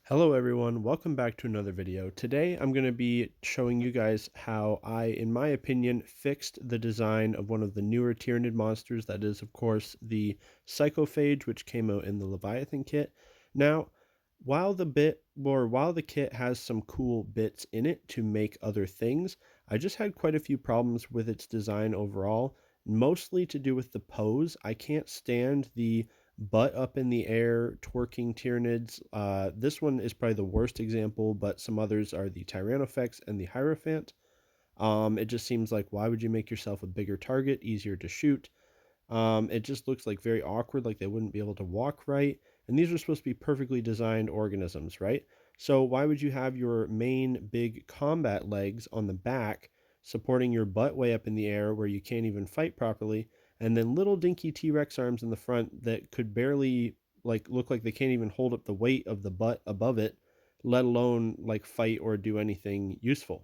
Hello everyone, welcome back to another video. Today I'm going to be showing you guys how I, in my opinion, fixed the design of one of the newer Tyranid monsters, that is of course the Psychophage, which came out in the Leviathan kit. Now, while the kit has some cool bits in it to make other things, I just had quite a few problems with its design overall, mostly to do with the pose. I can't stand the butt up in the air, twerking Tyranids. This one is probably the worst example, but some others are the Tyranofex and the Hierophant. It just seems like, why would you make yourself a bigger target, easier to shoot? It just looks like very awkward, like they wouldn't be able to walk right. And these are supposed to be perfectly designed organisms, right? So why would you have your main big combat legs on the back, supporting your butt way up in the air where you can't even fight properly, and then little dinky T-Rex arms in the front that could barely look like they can't even hold up the weight of the butt above it, let alone like fight or do anything useful.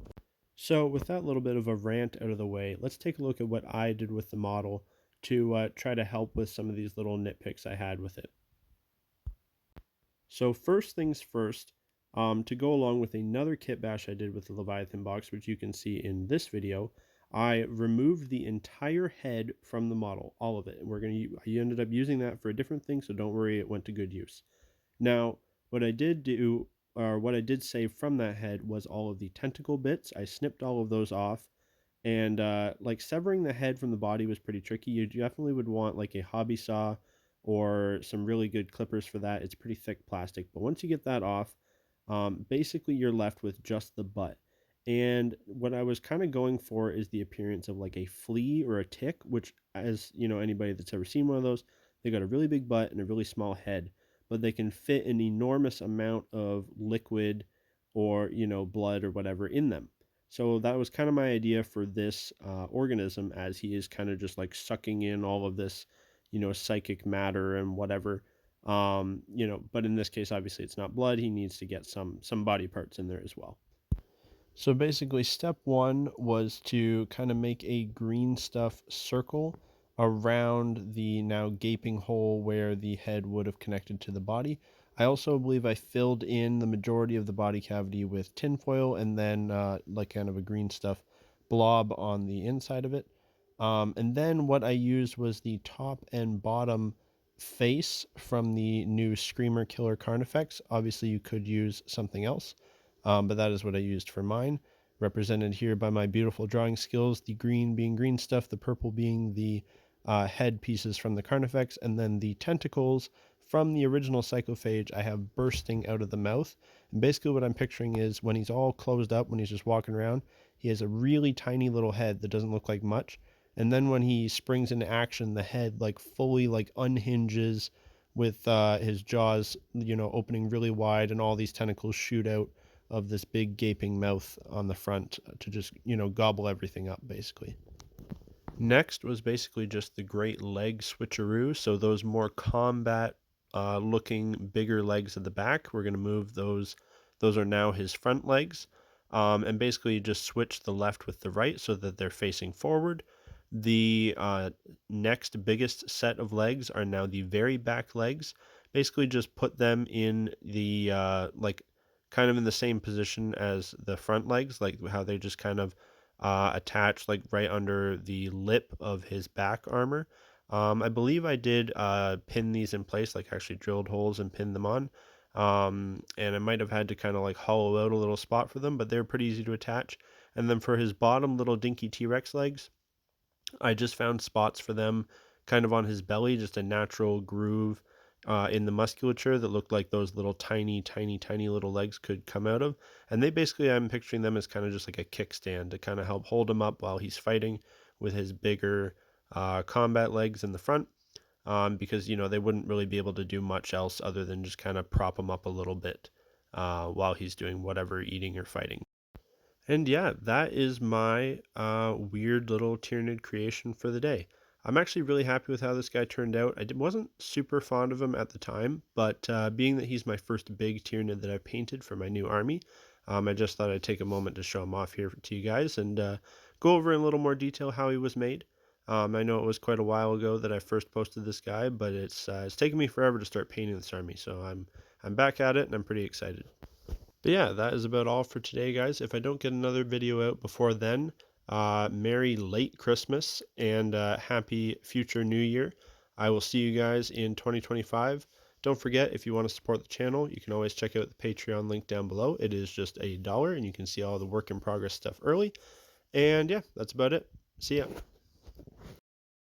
So with that little bit of a rant out of the way, let's take a look at what I did with the model to try to help with some of these little nitpicks I had with it. So first things first, to go along with another Kitbash I did with the Leviathan box, which you can see in this video, I removed the entire head from the model, all of it. I ended up using that for a different thing, so don't worry, it went to good use. Now, what I did do, or what I did save from that head, was all of the tentacle bits. I snipped all of those off, and like severing the head from the body was pretty tricky. You definitely would want like a hobby saw or some really good clippers for that. It's pretty thick plastic, but once you get that off, basically you're left with just the butt. And what I was kind of going for is the appearance of like a flea or a tick, which, as you know, anybody that's ever seen one of those, they got a really big butt and a really small head, but they can fit an enormous amount of liquid or, blood or whatever in them. So that was kind of my idea for this organism, as he is kind of just like sucking in all of this, psychic matter and whatever. But in this case, obviously, it's not blood. He needs to get some body parts in there as well. So basically, step one was to kind of make a green stuff circle around the now gaping hole where the head would have connected to the body. I also believe I filled in the majority of the body cavity with tinfoil and then like kind of a green stuff blob on the inside of it. And then what I used was the top and bottom face from the new Screamer Killer Carnifex. Obviously, you could use something else, but that is what I used for mine. Represented here by my beautiful drawing skills, the green being green stuff, the purple being the head pieces from the Carnifex, and then the tentacles from the original Psychophage I have bursting out of the mouth. And basically what I'm picturing is when he's all closed up, when he's just walking around, he has a really tiny little head that doesn't look like much. And then when he springs into action, the head like fully like unhinges with his jaws, opening really wide, and all these tentacles shoot out of this big gaping mouth on the front to just, gobble everything up basically. Next was basically just the great leg switcheroo. So those more combat looking bigger legs at the back, we're going to move those. Those are now his front legs. And basically just switch the left with the right so that they're facing forward. The next biggest set of legs are now the very back legs. Basically just put them in the kind of in the same position as the front legs, like how they just kind of attached like right under the lip of his back armor. I believe I did pin these in place, like actually drilled holes and pinned them on. And I might have had to kind of like hollow out a little spot for them, but they're pretty easy to attach. And then for his bottom little dinky T-Rex legs, I just found spots for them kind of on his belly, just a natural groove in the musculature that looked like those little tiny, tiny, tiny little legs could come out of. And they basically, I'm picturing them as kind of just like a kickstand to kind of help hold him up while he's fighting with his bigger combat legs in the front. Because, they wouldn't really be able to do much else other than just kind of prop him up a little bit while he's doing whatever eating or fighting. And yeah, that is my weird little Tyranid creation for the day. I'm actually really happy with how this guy turned out. Wasn't super fond of him at the time, but being that he's my first big Tyranid that I've painted for my new army, I just thought I'd take a moment to show him off here to you guys and go over in a little more detail how he was made. I know it was quite a while ago that I first posted this guy, but it's taken me forever to start painting this army, so I'm back at it and I'm pretty excited. But yeah, that is about all for today, guys. If I don't get another video out before then, Merry late Christmas and Happy future New Year. I will see you guys in 2025. Don't forget, if you want to support the channel, you can always check out the Patreon link down below. It is just $1 and you can see all the work in progress stuff early. And yeah, that's about it. See ya.